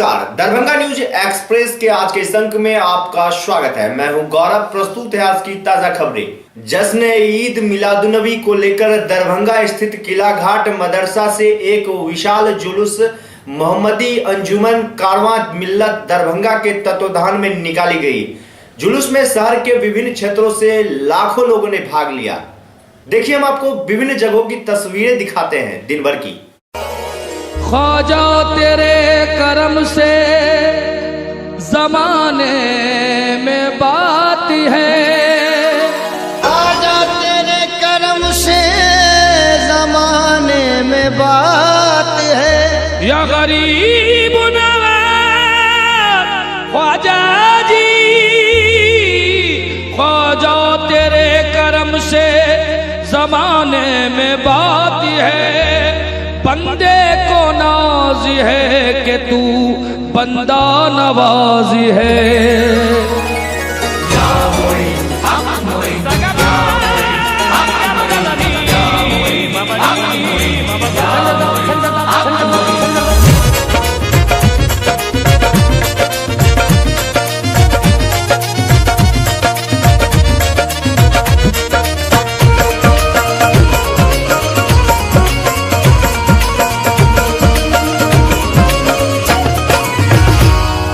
नमस्कार, Darbhanga news express के आज के इस अंक में आपका स्वागत है। मैं हूं गौरव। प्रस्तुत है आज की ताजा खबरें। जश्न ईद मिलादुन्नबी को लेकर दरभंगा स्थित किला घाट मदरसा से एक विशाल जुलूस मोहम्मदी अंजुमन कारवां मिल्लत दरभंगा के तत्वाधान में निकाली गई। जुलूस में शहर के विभिन्न क्षेत्रों से लाखों लोगों ने भाग लिया। देखिए, हम आपको विभिन्न जगहों की तस्वीरें दिखाते हैं दिन भर की। ख्वाजा तेरे करम से जमाने में बात है, ख्वाजा तेरे करम से जमाने में बात है। या गरीब नवाज ख्वाजा जी, ख्वाजा तेरे करम से जमाने में बात है। बंदे को नाज है कि तू बंदा नवाजी है।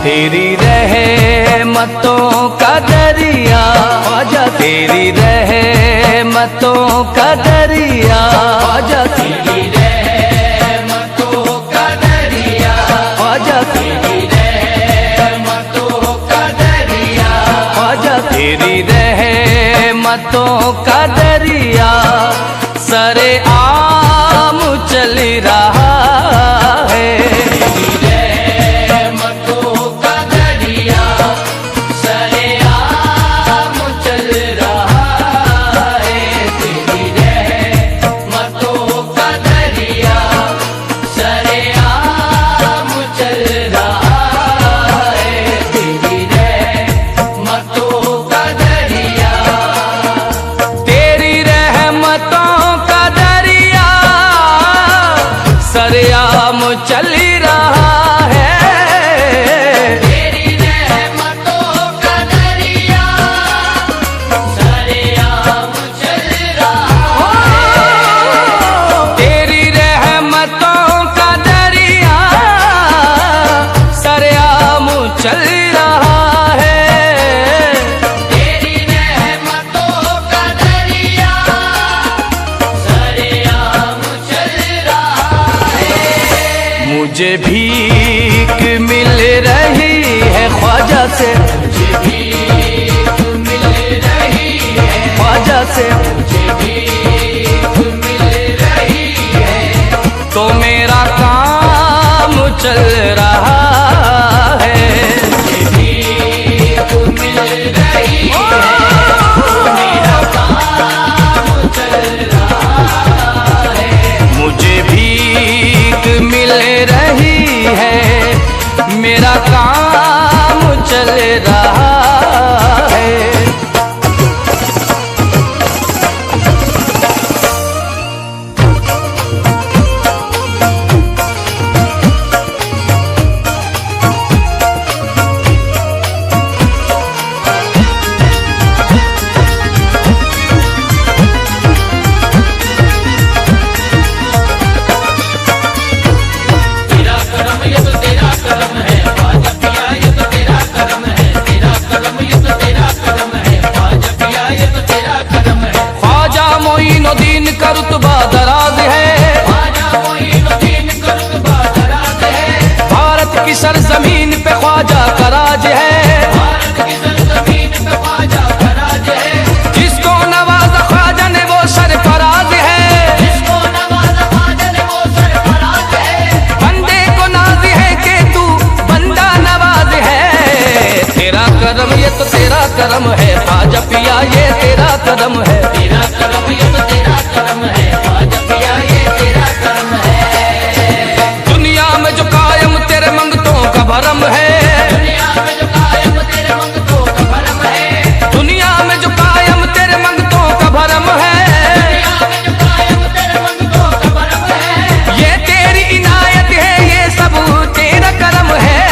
तेरी रहमतों का दरिया ख्वाजा, तेरी रहमतों का दरिया ख्वाजा, तेरी रहमतों का दरिया ख्वाजा, तेरी रहमतों का दरिया ख्वाजा, तेरी रहमतों का दरिया सरे आम चल रहा है। सरेआम चल रहा है, तेरी रहमतों का दरिया सरेआम चल रहा है। तेरी रहमतों का दरिया सरेआम चल रहा है। तेरी रहमतों का दरिया सरेआम चल रहा है। मुझे भीख मिल रही है ख्वाजा से, मुझे भीख मिल रही है ख्वाजा से, मुझे भीख मिल रही है। तो मेरा काम चल रहा है, मुझे भीख मिल रही है, मेरा काम चल रहा है। मुझे भीख मिल रही है, मेरा काम चल रहा है। मोइनुद्दीन का रुतबा दराज है, भारत की सरजमीन पे ख्वाजा का राज है। जिसको नवाजा ख्वाजा ने वो सरफराज है, बंदे को नाज है कि तू बंदा नवाज है। तेरा करम ये तो तेरा करम है ख्वाजा पिया, ये तेरा करम है, तेरा करम ये तो तेरा करम है ख्वाजा पिया, ये तेरा करम है। दुनिया में जो कायम तेरे मंगतों का भरम है, दुनिया में जो कायम तेरे मंगतों का भरम है, दुनिया में जो कायम तेरे मंगतों का भरम है, दुनिया में जो कायम तेरे मंगतों का भरम है। ये तेरी इनायत है, ये सब तेरा करम है।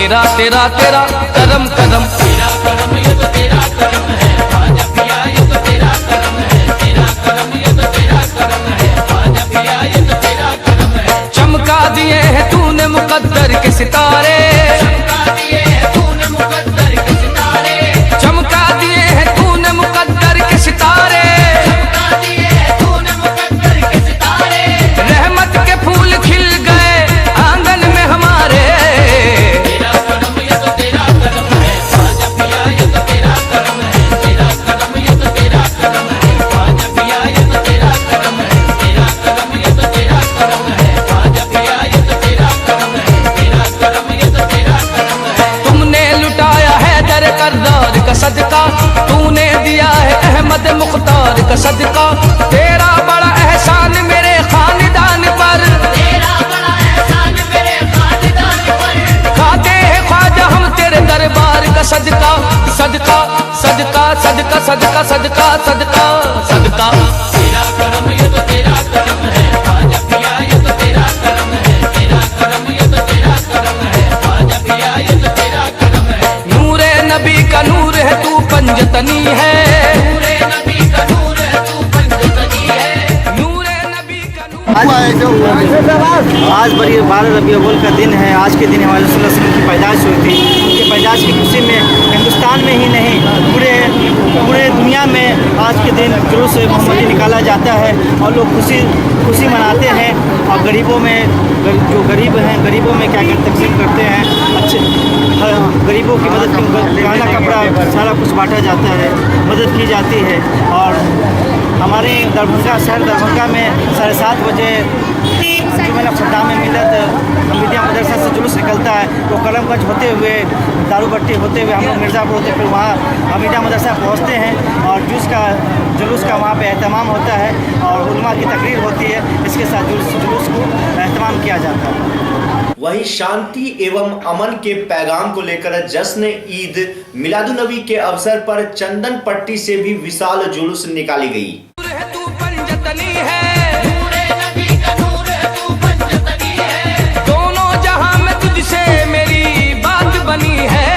तेरा तेरा तेरा करम करम, तेरा करम ये तो तेरा करम है ख्वाजा पिया, ये तो तेरा करम है, तेरा करम ये तो तेरा करम है ख्वाजा पिया, ये तो तेरा करम है। चमका दिए हैं तूने मुकद्दर के सितारे, चमका दिए हैं तूने मुकद्दर के सितारे, चमका दिए हैं तूने मुकद्दर के सितारे, चमका दिए हैं तूने मुकद्दर के सितारे। रहमत के फूल खिल गए आंगन में हमारे, तेरा करम ये तो तेरा करम है ख्वाजा पिया, ये तो तेरा करम है, तेरा करम ये तो तेरा करम है ख्वाजा पिया, ये तो तेरा करम है, तेरा करम ये तो तेरा करम है ख्वाजा पिया, ये तो तेरा करम है, तेरा करम ये तो तेरा करम है। तुमने लुटाया है दर करदार का सदका, तूने दिया है अहमद मुख्तार का सदका, तेरा बड़ा एहसान मेरे खानदान पर, तेरा बड़ा एहसान मेरे खानदान पर। खाते हैं ख्वाजा हम तेरे दरबार का सदका, सदका सदका सदका सदका सदका सदका सदका। तेरा करम ये तो तेरा करम है ख्वाजा पिया, ये तो तेरा करम है, तेरा करम ये तो तेरा करम है ख्वाजा पिया, ये तो तेरा करम है। नूरे नबी का नूर है तू पंजतनी है, नूरे नबी का नूर है तू पंजतनी है, नूरे नबी का नूर। आज बड़ी 12 रबी अव्वल का दिन है। आज के दिन हमारे रसूल सल्लल्लाहु अलैहि वसल्लम की पैदाइश हुई थी। उनके पैदाइश की खुशी में हिंदुस्तान में ही नहीं पूरे दुनिया में आज के दिन जुलूस मोहम्मदी निकाला जाता है और लोग खुशी मनाते हैं। और गरीबों में जो गरीब हैं गरीबों में क्या तकसीम करते हैं, अच्छे गरीबों की मदद की, खाना कपड़ा सारा कुछ बांटा जाता है, मदद की जाती है। और हमारे दरभंगा शहर दरभंगा में 7:30 बजे जुमेला फटा में मिलत हमीदिया मदरसा से जुलूस निकलता है। तो करमगंज होते हुए दारूबट्टी होते हुए हम लोग मिर्ज़ापुर होते फिर वहाँ हमीदिया मदरसा पहुँचते हैं और जुलूस का वहाँ पे एहतमाम होता है और उलमा की तकरीर होती है। इसके साथ जुलूस को एहतमाम किया जाता है। वहीं शांति एवं अमन के पैगाम को लेकर जश्न ईद मिलादुन्नबी के अवसर पर चंदन पट्टी से भी विशाल जुलूस निकाली गई। तू पंजतनी है, नूरे नबी का नूर है तू पंजतनी है, दोनों जहां में तुझसे मेरी बात बनी है।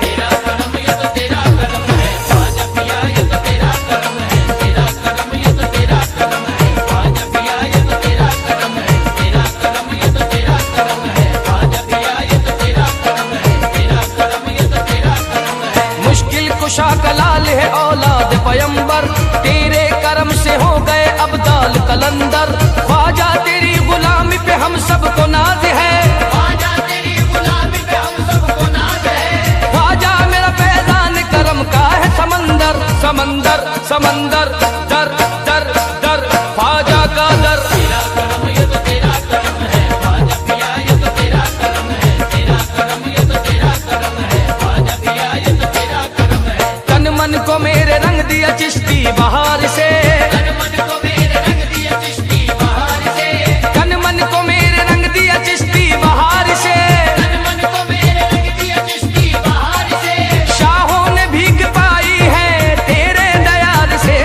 तेरा करम ये तो तेरा करम है ख्वाजा पिया, ये तो तेरा करम है, तेरा करम ये तो तेरा करम है ख्वाजा पिया, ये तो तेरा करम है, तेरा करम ये तो तेरा करम है ख्वाजा पिया, ये तो तेरा करम है, तेरा करम ये तो तेरा करम है। मुश्किल कुशा कलाल है औलाद पयंबर, तेरे करम से हो गए अब्दाल कलंदर। ख्वाजा तेरी गुलामी पे हम सबको नाज है, ख्वाजा तेरी गुलामी पे हम सबको नाज है। ख्वाजा मेरा फैजान करम का है समंदर, समंदर समंदर दर दर दर ख्वाजा का दर। तेरा करम ये तो तेरा करम है ख्वाजा पिया, ये तो तेरा करम है, तेरा करम ये तो तेरा करम है ख्वाजा पिया, ये तो तेरा करम है। तन मन को मेरे रंग दिया चिश्ती बहार से, तन मन को मेरे रंग दिया चिश्ती बहार से, तन मन को मेरे रंग दिया चिश्ती बहार से, तन मन को मेरे रंग दिया चिश्ती बहार से। शाहों ने भीग पाई है तेरे दयाल से।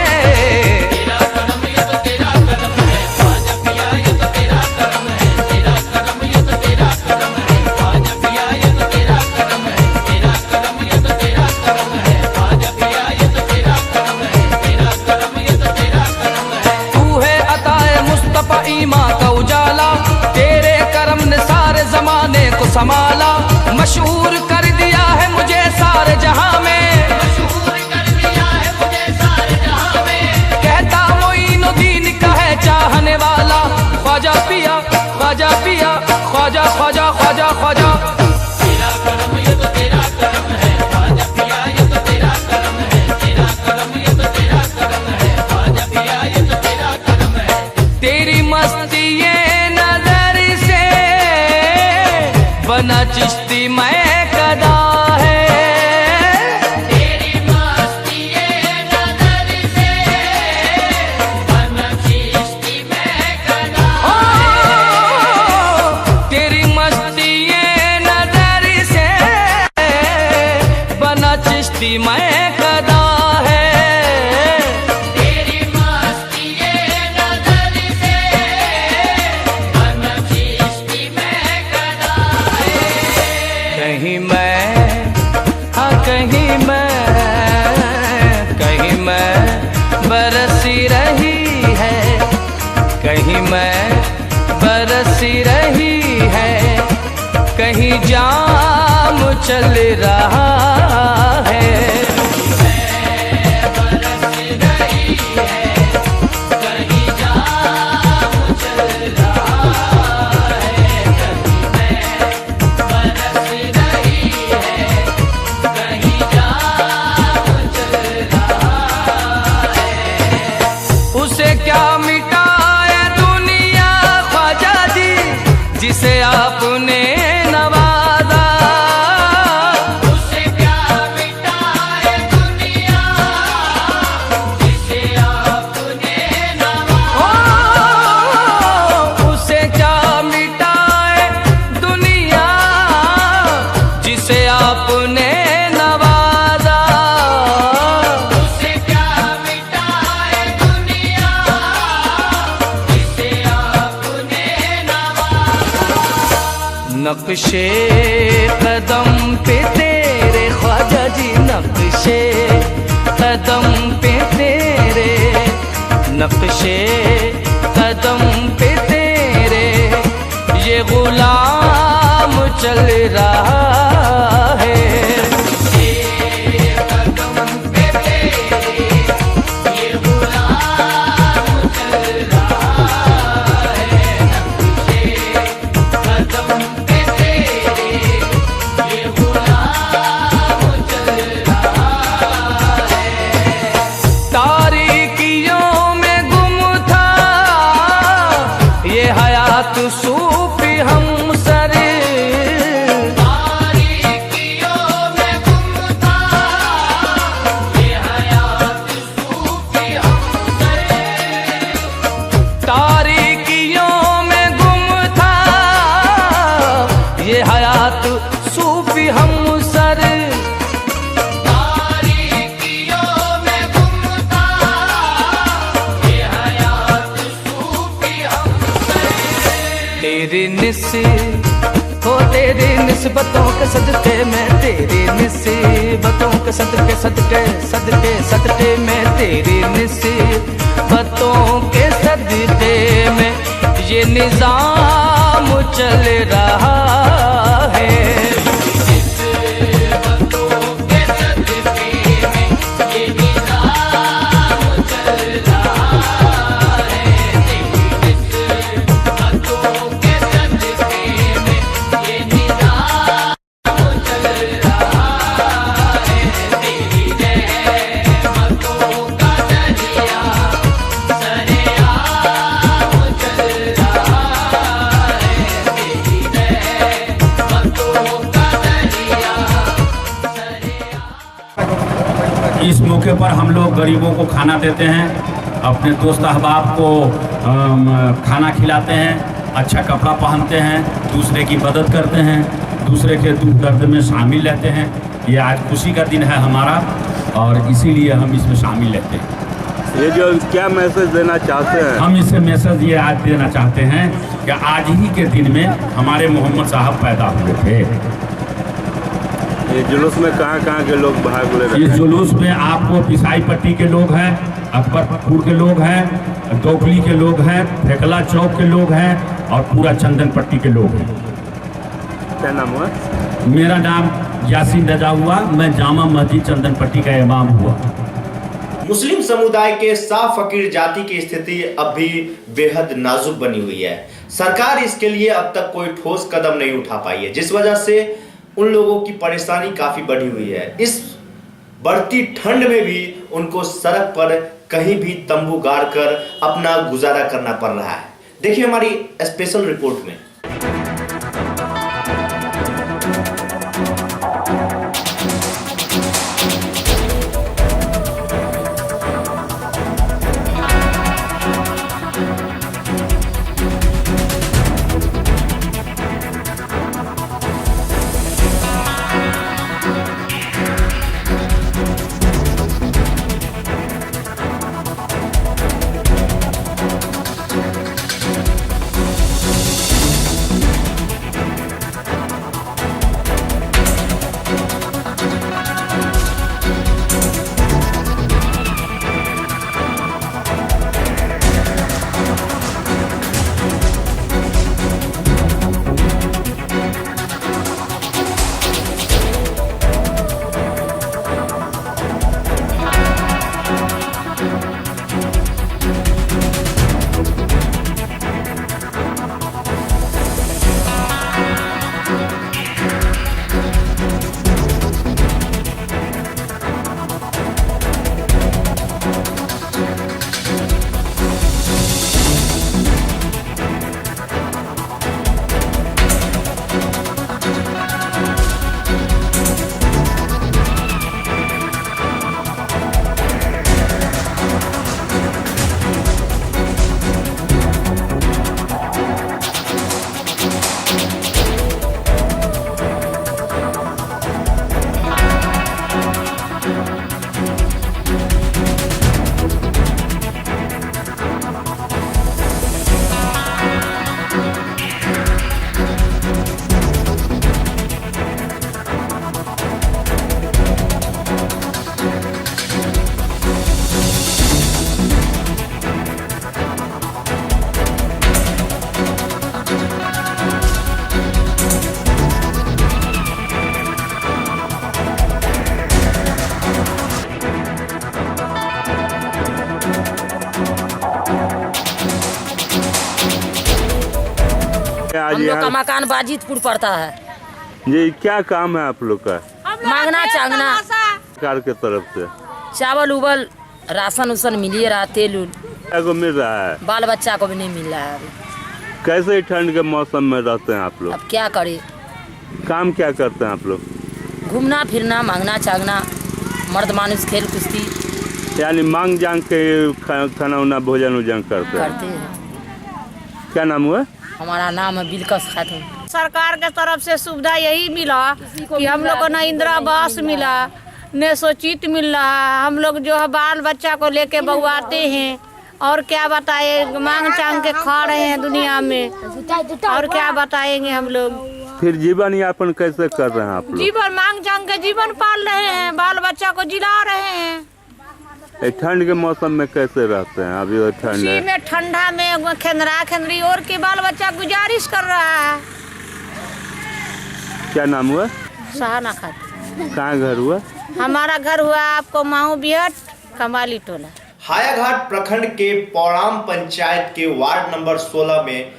तेरा करम ये तो तेरा करम है ख्वाजा पिया, ये तो तेरा करम है, तेरा करम ये तो तेरा करम है ख्वाजा पिया, ये तो तेरा करम है, तेरा करम ये तो तेरा करम है ख्वाजा पिया, ये तो तेरा करम है, तेरा करम ये तो तेरा करम है। तू है अताए मुस्तफा ईमा का उजाला, तेरे करम ने सारे जमाने को संभाला। मशहूर कर दिया है मुझे सारे जहां में, मशहूर कर दिया है मुझे सारे जहां में। कहता मोइनुद्दीन का है चाहने वाला, ख्वाजा पिया ख्वाजा पिया ख्वाजा ख्वाजा ख्वाजा ख्वाजा। तेरा करम ये तो तेरा करम है ख्वाजा पिया, ये तो तेरा करम है, तेरा करम ये तो तेरा करम है ख्वाजा पिया, ये तो तेरा करम है। तेरी मस्ती ये नजर से बना चिश्ती मैं कदा है, तेरी मस्ती ये नजर से बना चिश्ती मैं कदा है। तेरी मस्ती ये नजर से बना चिश्ती मैं कदा है, तेरी मस्ती ये नजर से बना चिश्ती मैं कदा है। बरसी रही है, कहीं मैं बरसी रही है, कहीं जाम चल रहा है। उसे क्या मिटाए दुनिया ख्वाजा जी, जिसे आपने नवाजा। उसे क्या मिटाए दुनिया, जिसे आपने नवाजा। उसे क्या मिटाए दुनिया, जिसे आपने नवाजा। उसे क्या मिटाए दुनिया, जिसे आपने नवाजा। नक्शे कदम पे तेरे ख्वाजा जी, नक्शे कदम पे तेरे, नक्शे कदम पे तेरे, ये गुलाम चल रहा है। तारीकियों में गुम था ये हयात सूफी हमसर। तारीकियों में गुम था ये हयात सूफी हमसर। तारीकियों में गुम था ये हयात सूफी हमसर। तेरी तेरी निस्बतों के सदके में, तेरी निस्बतों के सदके सदके सदके सदके में, तेरी निस्बतों के सदके में ये निजाम चल रहा है। इस मौके पर हम लोग गरीबों को खाना देते हैं, अपने दोस्त अहबाब को खाना खिलाते हैं, अच्छा कपड़ा पहनते हैं, दूसरे की मदद करते हैं, दूसरे के दुख दर्द में शामिल रहते हैं। ये आज खुशी का दिन है हमारा और इसीलिए हम इसमें शामिल रहते हैं। ये जो क्या मैसेज देना चाहते हैं? हम इससे मैसेज ये आज देना चाहते हैं कि आज ही के दिन में हमारे मोहम्मद साहब पैदा हुए थे। ये जुलूस में कहाँ के लोग भाग ले रहे हैं? इस जुलूस में आपको पिसाई पट्टी के लोग हैं, अकबरपुर के लोग हैं, दोकली के लोग हैं, फेकला चौक के लोग हैं और पूरा चंदन पट्टी के लोग हैं। क्या नाम हुआ? मेरा नाम यासीन रजा हुआ, मैं जामा मस्जिद चंदन पट्टी का इमाम हुआ। मुस्लिम समुदाय के साफ फकीर जाति की स्थिति अब भी बेहद नाजुक बनी हुई है। सरकार इसके लिए अब तक कोई ठोस कदम नहीं उठा पाई है, जिस वजह से उन लोगों की परेशानी काफी बढ़ी हुई है। इस बढ़ती ठंड में भी उनको सड़क पर कहीं भी तंबू गाड़ कर अपना गुजारा करना पड़ रहा है। देखिए हमारी स्पेशल रिपोर्ट में। आज हम लोग का यहाँ मकान बाजितपुर पड़ता है। ये क्या काम है आप लोग का मांगना चांगना सरकार के तरफ से? चावल उबल राशन उसन मिल ही रहा, तेल उल क्या को मिल रहा है? बाल बच्चा को भी नहीं मिल रहा है अभी। कैसे ठंड के मौसम में रहते हैं आप लोग? अब क्या करे, काम क्या करते हैं आप लोग? घूमना फिरना, मांगना चांगना, मर्द मानुस, खेल कुश्ती यानी मांग जांग के खाना उना भोजन उजन करते करते हैं। हैं। क्या नाम हुआ? हमारा नाम है बिलकस खातून। सरकार के तरफ से सुविधा यही मिला कि हम लोग को न इंदिरा आवास मिला, न सोचित मिल रहा है। हम लोग जो है बाल बच्चा को लेके बउआते हैं, और क्या बताए, मांग चांग के खा रहे हैं दुनिया में, और क्या बताएंगे हम लोग। फिर जीवन यापन कैसे कर रहे हैं आप लोग? जीवन मांग चांग के जीवन पाल रहे हैं, बाल बच्चा को जिला रहे हैं। ठंड के मौसम में कैसे रहते हैं? अभी तो ठंड उसी है। में ठंडा में खेंदरा खेंदरी और के बाल बच्चा गुजारिश कर रहा है। क्या नाम हुआ? सहाना खातून। कहाँ घर हुआ? हमारा घर हुआ आपको माऊ बिहट कमाली टोला। हायाघाट प्रखंड के पौराम पंचायत के वार्ड नंबर 16 में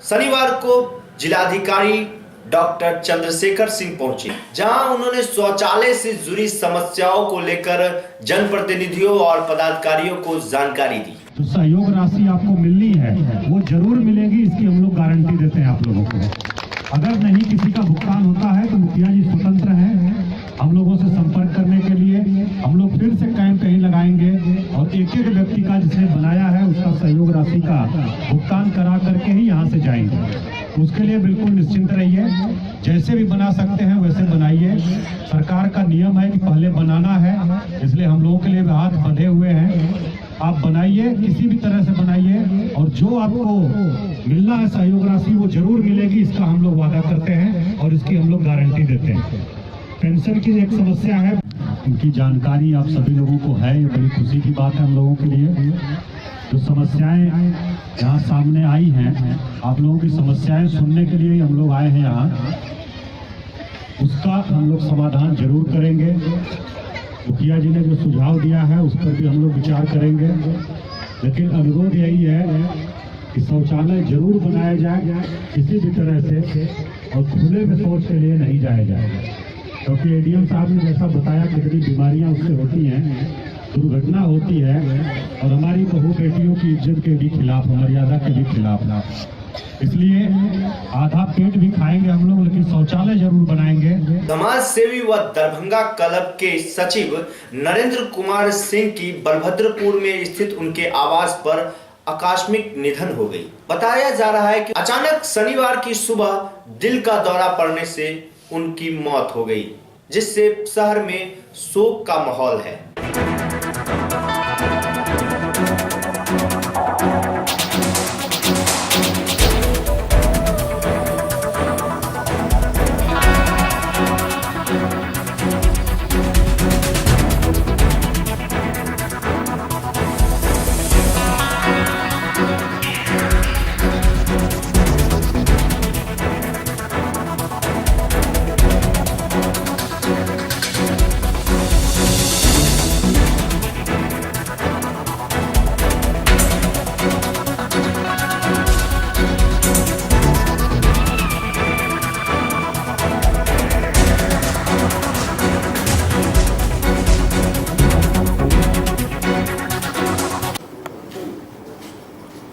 शनिवार को जिलाधिकारी डॉक्टर चंद्रशेखर सिंह पहुंचे, जहां उन्होंने शौचालय से जुड़ी समस्याओं को लेकर जनप्रतिनिधियों और पदाधिकारियों को जानकारी दी। तो सहयोग राशि आपको मिलनी है, वो जरूर मिलेगी, इसकी हम लोग गारंटी देते हैं आप लोगों को। अगर नहीं किसी का भुगतान होता है तो मुखिया जी स्वतंत्र हैं हम लोगों से संपर्क करने के लिए। हम लोग फिर से कैंप कहीं लगाएंगे और एक एक व्यक्ति का जिसने बनाया है उसका सहयोग राशि का भुगतान करा करके ही यहाँ से जाएंगे। उसके लिए बिल्कुल निश्चिंत रहिए, जैसे भी बना सकते हैं वैसे बनाइए। सरकार का नियम है कि पहले बनाना है, इसलिए हम लोगों के लिए भी हाथ बंधे हुए हैं। आप बनाइए, किसी भी तरह से बनाइए, और जो आपको मिलना है सहयोग राशि वो जरूर मिलेगी, इसका हम लोग वादा करते हैं और इसकी हम लोग गारंटी देते हैं। पेंशन की एक समस्या है, उनकी जानकारी आप सभी लोगों को है, ये बड़ी खुशी की बात है हम लोगों के लिए। जो समस्याएं यहाँ सामने आई हैं, आप लोगों की समस्याएं सुनने के लिए हम लोग आए हैं यहाँ, उसका हम लोग समाधान जरूर करेंगे। मुखिया जी ने जो सुझाव दिया है उस पर भी हम लोग विचार करेंगे, लेकिन अनुरोध यही है कि शौचालय जरूर बनाया जाए किसी भी तरह से, और खुले में शौच के लिए नहीं जाया जाएगा, क्योंकि एडीएम साहब ने जैसा बताया कितनी बीमारियां उससे होती हैं, दुर्घटना होती है, और हमारी बहू बेटियों की इज्जत के भी खिलाफ, मर्यादा के भी खिलाफ। इसलिए आधा पेट भी खाएंगे हम लोग, लेकिन शौचालय जरूर बनाएंगे। समाज सेवी व दरभंगा क्लब के सचिव नरेंद्र कुमार सिंह की बलभद्रपुर में स्थित उनके आवास पर आकस्मिक निधन हो गई। बताया जा रहा है कि अचानक शनिवार की सुबह दिल का दौरा पड़ने से उनकी मौत हो गई, जिससे शहर में शोक का माहौल है।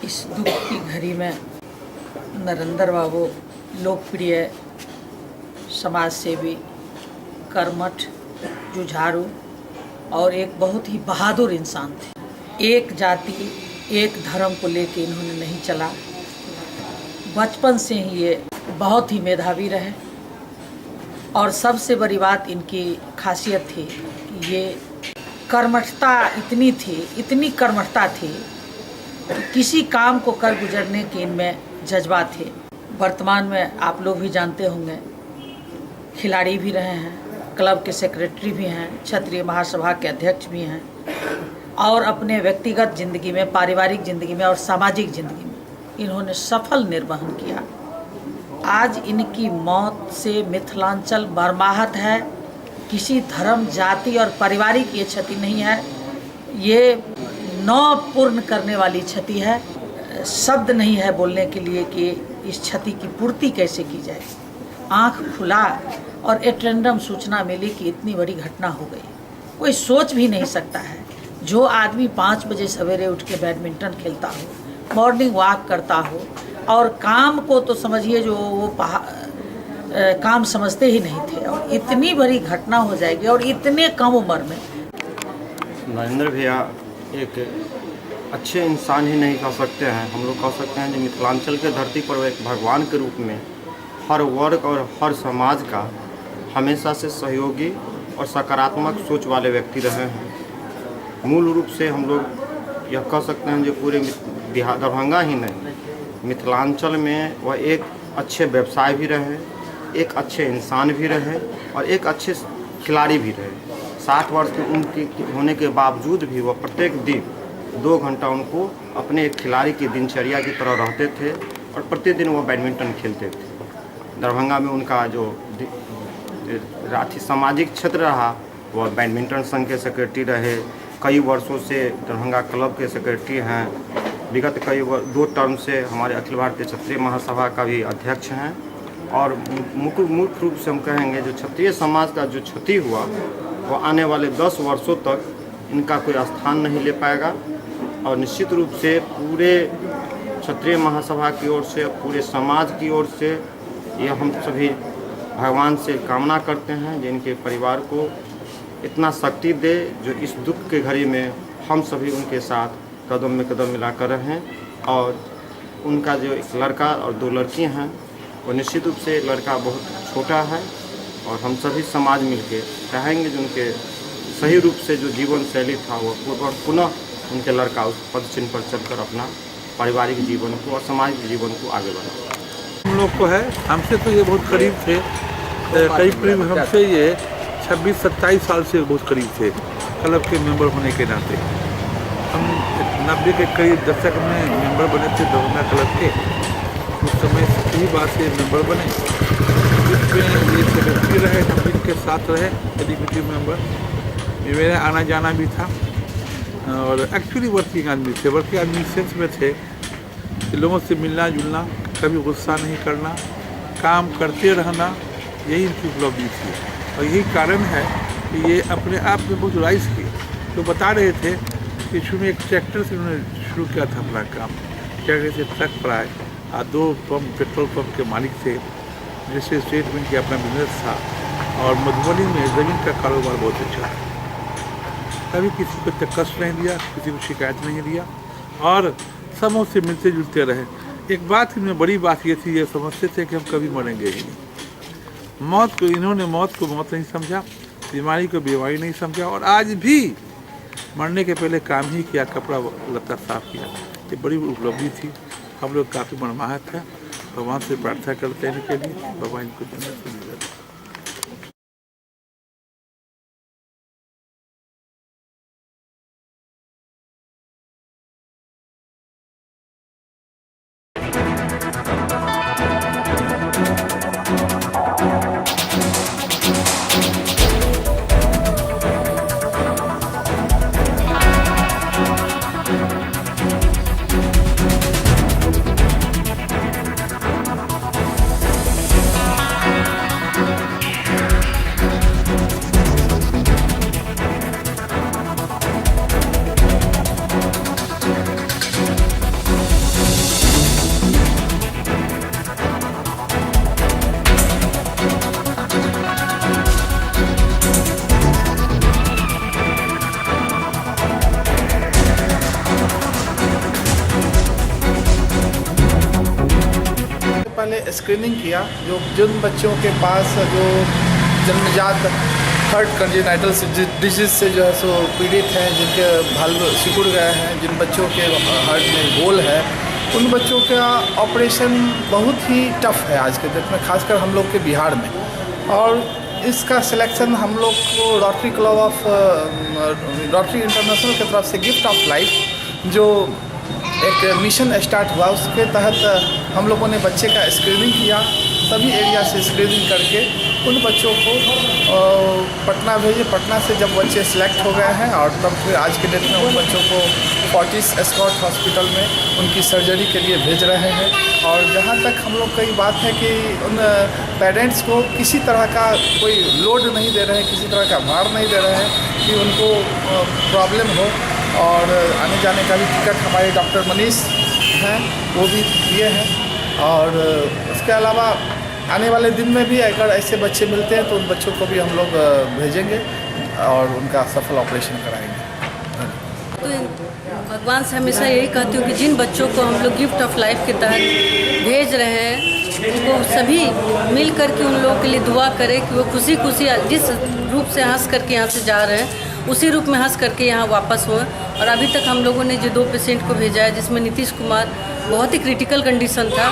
इस दुख की घड़ी में नरेंद्र बाबू लोकप्रिय समाज सेवी, कर्मठ, जुझारू और एक बहुत ही बहादुर इंसान थे। एक जाति एक धर्म को लेके इन्होंने नहीं चला। बचपन से ही ये बहुत ही मेधावी रहे, और सबसे बड़ी बात इनकी खासियत थी कि ये कर्मठता इतनी थी, इतनी कर्मठता थी, किसी काम को कर गुजरने के इनमें जज्बा थे। वर्तमान में आप लोग भी जानते होंगे, खिलाड़ी भी रहे हैं, क्लब के सेक्रेटरी भी हैं, क्षत्रिय महासभा के अध्यक्ष भी हैं, और अपने व्यक्तिगत ज़िंदगी में, पारिवारिक ज़िंदगी में और सामाजिक ज़िंदगी में इन्होंने सफल निर्वहन किया। आज इनकी मौत से मिथिलांचल मर्माहत है। किसी धर्म, जाति और पारिवारिक ये क्षति नहीं है, ये नौ पूर्ण करने वाली क्षति है। शब्द नहीं है बोलने के लिए कि इस क्षति की पूर्ति कैसे की जाए। आँख खुला और एटेंडम सूचना मिली कि इतनी बड़ी घटना हो गई। कोई सोच भी नहीं सकता है। जो आदमी 5 बजे सवेरे उठ के बैडमिंटन खेलता हो, मॉर्निंग वॉक करता हो और काम को तो समझिए जो वो काम समझते ही नहीं थे, और इतनी बड़ी घटना हो जाएगी और इतने कम उम्र में। नरेंद्र भैया एक अच्छे इंसान ही नहीं कह सकते हैं, हम लोग कह सकते हैं कि मिथिलांचल के धरती पर वो एक भगवान के रूप में हर वर्ग और हर समाज का हमेशा से सहयोगी और सकारात्मक सोच वाले व्यक्ति रहे हैं। मूल रूप से हम लोग यह कह सकते हैं जो पूरे बिहार दरभंगा ही नहीं, मिथिलांचल में वह एक अच्छे व्यवसाय भी रहे, एक अच्छे इंसान भी रहे और एक अच्छे खिलाड़ी भी रहे। 60 वर्ष की उम्र की होने के बावजूद भी वह प्रत्येक दिन 2 घंटा उनको अपने एक खिलाड़ी की दिनचर्या की तरह रहते थे और प्रतिदिन वो बैडमिंटन खेलते थे। दरभंगा में उनका जो सामाजिक क्षेत्र रहा, वह बैडमिंटन संघ के सेक्रेटरी रहे, कई वर्षों से दरभंगा क्लब के सेक्रेटरी हैं, विगत 2 टर्म से हमारे अखिल भारतीय क्षत्रिय महासभा का भी अध्यक्ष हैं। और मुख्य रूप से हम कहेंगे जो क्षत्रिय समाज का जो क्षति हुआ वो आने वाले 10 वर्षों तक इनका कोई स्थान नहीं ले पाएगा। और निश्चित रूप से पूरे क्षत्रिय महासभा की ओर से, पूरे समाज की ओर से ये हम सभी भगवान से कामना करते हैं जिनके परिवार को इतना शक्ति दे, जो इस दुख के घड़ी में हम सभी उनके साथ कदम में कदम मिलाकर रहें। और उनका जो एक लड़का और 2 लड़की हैं, वो निश्चित रूप से लड़का बहुत छोटा है और हम सभी समाज मिलके चाहेंगे जो उनके सही रूप से जो जीवन शैली था वो पुनः उनके लड़का उस पद चिन्ह पर चलकर अपना पारिवारिक जीवन को और सामाजिक जीवन को आगे बढ़ाए। हम लोग को है, हमसे तो ये बहुत करीब थे, करीब हमसे ये 26-27 साल से बहुत करीब थे क्लब के मेंबर होने के नाते। हम 90 के करीब दशक में मेंबर बने थे दरभंगा क्लब के। उस समय सही बात से मेंबर बने, जिसमें ये सेक्रेटरी रहे, हम इनके साथ रहे एग्जीक्यूटिव मेंबर। मेरा आना जाना भी था और एक्चुअली वर्किंग आदमी थे। वर्किंग आदमी सेंस में थे, लोगों से मिलना जुलना, कभी गुस्सा नहीं करना, काम करते रहना, यही इनकी उपलब्धि थी। और यही कारण है कि ये अपने आप में बहुत राइज किए। तो बता रहे थे कि शुरू में एक ट्रैक्टर से उन्होंने शुरू किया था अपना काम, ट्रैक्टर से ट्रक पर आए, 2 पेट्रोल पंप के मालिक थे, जिससे स्टेट बैंक का अपना बिजनेस था और मधुबनी में ज़मीन का कारोबार बहुत अच्छा था। कभी किसी को कष्ट नहीं दिया, किसी को शिकायत नहीं दिया और सबों से मिलते जुलते रहे। एक बात इनमें बड़ी बात ये थी, ये समझते थे कि हम कभी मरेंगे ही नहीं। मौत को इन्होंने मौत नहीं समझा, बीमारी को बीमारी नहीं समझा और आज भी मरने के पहले काम ही किया, कपड़ा लत्ता साफ किया। ये बड़ी उपलब्धि थी। हम लोग काफ़ी मनमाहत हैं, भगवान से प्रार्थना करते हैं इनके लिए, भगवान इनको जन्नत से मिले। पहले स्क्रीनिंग किया, जिन बच्चों के पास जो जन्मजात हार्ट कंजेनाइटल डिजीज से जो है सो पीड़ित हैं, जिनके भाल्व सिकुड़ गए हैं, जिन बच्चों के हार्ट में होल है, उन बच्चों का ऑपरेशन बहुत ही टफ है आज के डेट में, खासकर हम लोग के बिहार में। और इसका सिलेक्शन हम लोग को rotary club of rotary international की तरफ से गिफ्ट ऑफ लाइफ जो एक मिशन स्टार्ट हुआ, उसके तहत हम लोगों ने बच्चे का स्क्रीनिंग किया, सभी एरिया से स्क्रीनिंग करके उन बच्चों को पटना भेजे। पटना से जब बच्चे सिलेक्ट हो गए हैं और तब फिर आज के डेट में उन बच्चों को फोर्टिस एस्कॉर्ट हॉस्पिटल में उनकी सर्जरी के लिए भेज रहे हैं। और जहाँ तक हम लोग की बात है कि उन पेरेंट्स को किसी तरह का कोई लोड नहीं दे रहे हैं, किसी तरह का भार नहीं दे रहे हैं कि उनको प्रॉब्लम हो। और आने जाने का भी टिकट हमारे डॉक्टर मनीष हैं वो भी दिए हैं। और उसके अलावा आने वाले दिन में भी अगर ऐसे बच्चे मिलते हैं तो उन बच्चों को भी हम लोग भेजेंगे और उनका सफल ऑपरेशन कराएंगे। तो भगवान से हमेशा यही कहती हूँ कि जिन बच्चों को हम लोग गिफ्ट ऑफ लाइफ के तहत भेज रहे हैं उनको सभी मिल कर के उन लोगों के लिए दुआ करें कि वो खुशी खुशी जिस रूप से हंस करके यहाँ से जा रहे हैं उसी रूप में हंस करके यहाँ वापस हुए। और अभी तक हम लोगों ने जो 2 पेशेंट को भेजा है जिसमें नीतीश कुमार बहुत ही क्रिटिकल कंडीशन था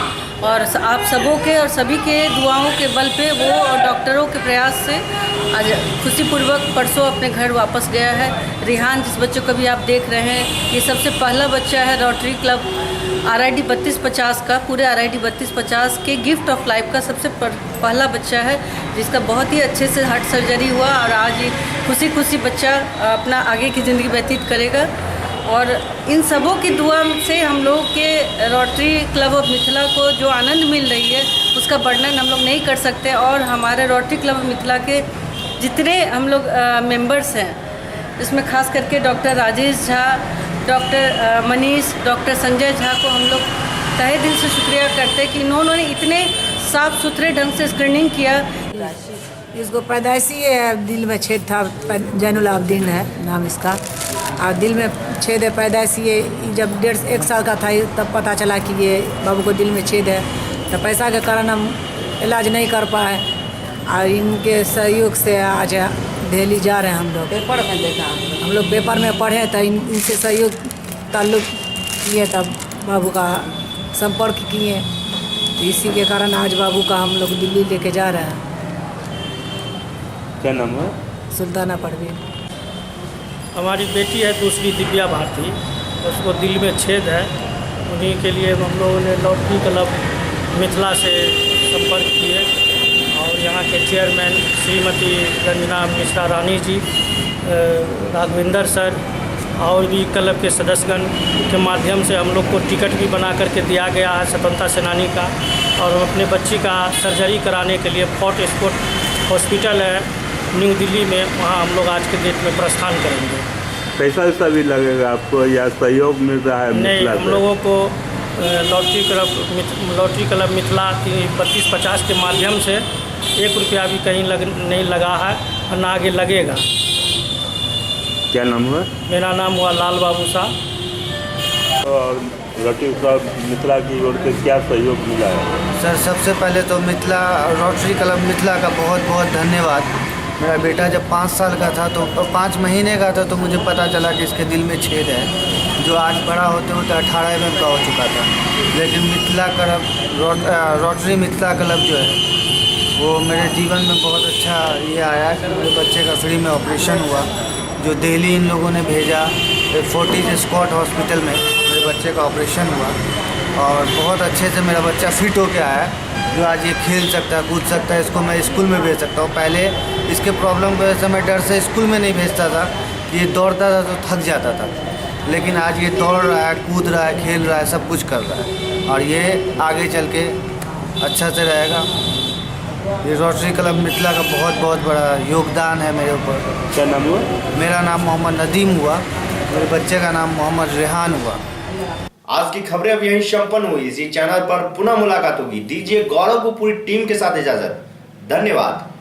और आप सबों के और सभी के दुआओं के बल पे वो और डॉक्टरों के प्रयास से आज खुशीपूर्वक परसों अपने घर वापस गया है। रिहान जिस बच्चों को भी आप देख रहे हैं ये सबसे पहला बच्चा है रोटरी क्लब RID 3250 का, पूरे RID 3250 के गिफ्ट ऑफ लाइफ का सबसे पहला बच्चा है जिसका बहुत ही अच्छे से हार्ट सर्जरी हुआ और आज ये खुशी खुशी बच्चा अपना आगे की ज़िंदगी व्यतीत करेगा। और इन सबों की दुआ से हम लोग के रोटरी क्लब ऑफ मिथिला को जो आनंद मिल रही है उसका वर्णन हम लोग नहीं कर सकते। और हमारे रोटरी क्लब ऑफ मिथिला के जितने हम लोग मेंबर्स हैं इसमें खास करके doctor Rajesh Jha, doctor Manish, doctor Sanjay Jha को हम लोग तहे दिल से शुक्रिया करते हैं कि इन्होंने इतने साफ़ सुथरे ढंग से स्क्रीनिंग किया। इसको पैदाइशी दिल में छेद था, जैनुल आबदीन है नाम इसका, और दिल में छेद है पैदाइशी है। जब 1.5 साल का था तब पता चला कि ये बाबू को दिल में छेद है, तो पैसा के कारण हम इलाज नहीं कर पाए और इनके सहयोग से आज दिल्ली जा रहे हैं हम लोग। पेपर में देखा हम लोग पेपर में पढ़े तो इनसे सहयोग ताल्लुक़ किए तब बाबू का संपर्क किए, इसी के कारण आज बाबू का हम लोग दिल्ली लेके जा रहे हैं। क्या नाम है? सुल्ताना परवीन। हमारी बेटी है दूसरी दिव्या भारती, उसको दिल में छेद है। उन्हीं के लिए हम लोगों ने रोटरी क्लब मिथिला से संपर्क किए और यहाँ के चेयरमैन श्रीमती रंजना मिश्रा रानी जी, राघविंदर सर और भी क्लब के सदस्यगण के माध्यम से हम लोग को टिकट भी बना करके दिया गया है स्वतंत्रता सेनानी का। और हम अपने बच्ची का सर्जरी कराने के लिए फोर्ट एस्कॉर्ट हॉस्पिटल है न्यू दिल्ली में, वहाँ हम लोग आज के डेट में प्रस्थान करेंगे। पैसा वैसा भी लगेगा आपको या सहयोग मिल रहा है? नहीं, हम लोगों को रोटरी क्लब मिथिला 3250 के माध्यम से 1 रुपया भी कहीं नहीं लगा है और ना आगे लगेगा। क्या नाम हुआ? मेरा नाम हुआ लाल बाबू साहब। और रोटरी क्लब मिथिला की ओर से क्या सहयोग मिला है? सर सबसे पहले तो रोटरी क्लब मिथिला का बहुत बहुत धन्यवाद। मेरा बेटा जब 5 साल का था तो 5 महीने का था तो मुझे पता चला कि इसके दिल में छेद है, जो आज बड़ा होते होते 18 mm का हो चुका था। लेकिन Mithila club rotary Mithila club जो है वो मेरे जीवन में बहुत अच्छा ये आया कि मेरे बच्चे का फ्री में ऑपरेशन हुआ, जो दिल्ली इन लोगों ने भेजा फोर्टिस एस्कॉर्ट हॉस्पिटल में मेरे बच्चे का ऑपरेशन हुआ और बहुत अच्छे से मेरा बच्चा फिट होके आया, जो आज ये खेल सकता है, कूद सकता है। इसको मैं स्कूल में भेज सकता हूँ। पहले इसके प्रॉब्लम की वजह से मैं डर से स्कूल में नहीं भेजता था, ये दौड़ता था तो थक जाता था, लेकिन आज ये दौड़ रहा है, कूद रहा है, खेल रहा है, सब कुछ कर रहा है और ये आगे चल के अच्छा से रहेगा। ये रोटरी क्लब मिथिला का बहुत बहुत बड़ा योगदान है मेरे ऊपर। क्या नाम हुआ? मेरा नाम मोहम्मद नदीम हुआ, मेरे बच्चे का नाम मोहम्मद रेहान हुआ। आज की खबरें अब यहीं संपन्न हुई। इसी चैनल पर पुनः मुलाकात होगी। दीजिए गौरव को पूरी टीम के साथ इजाजत। धन्यवाद।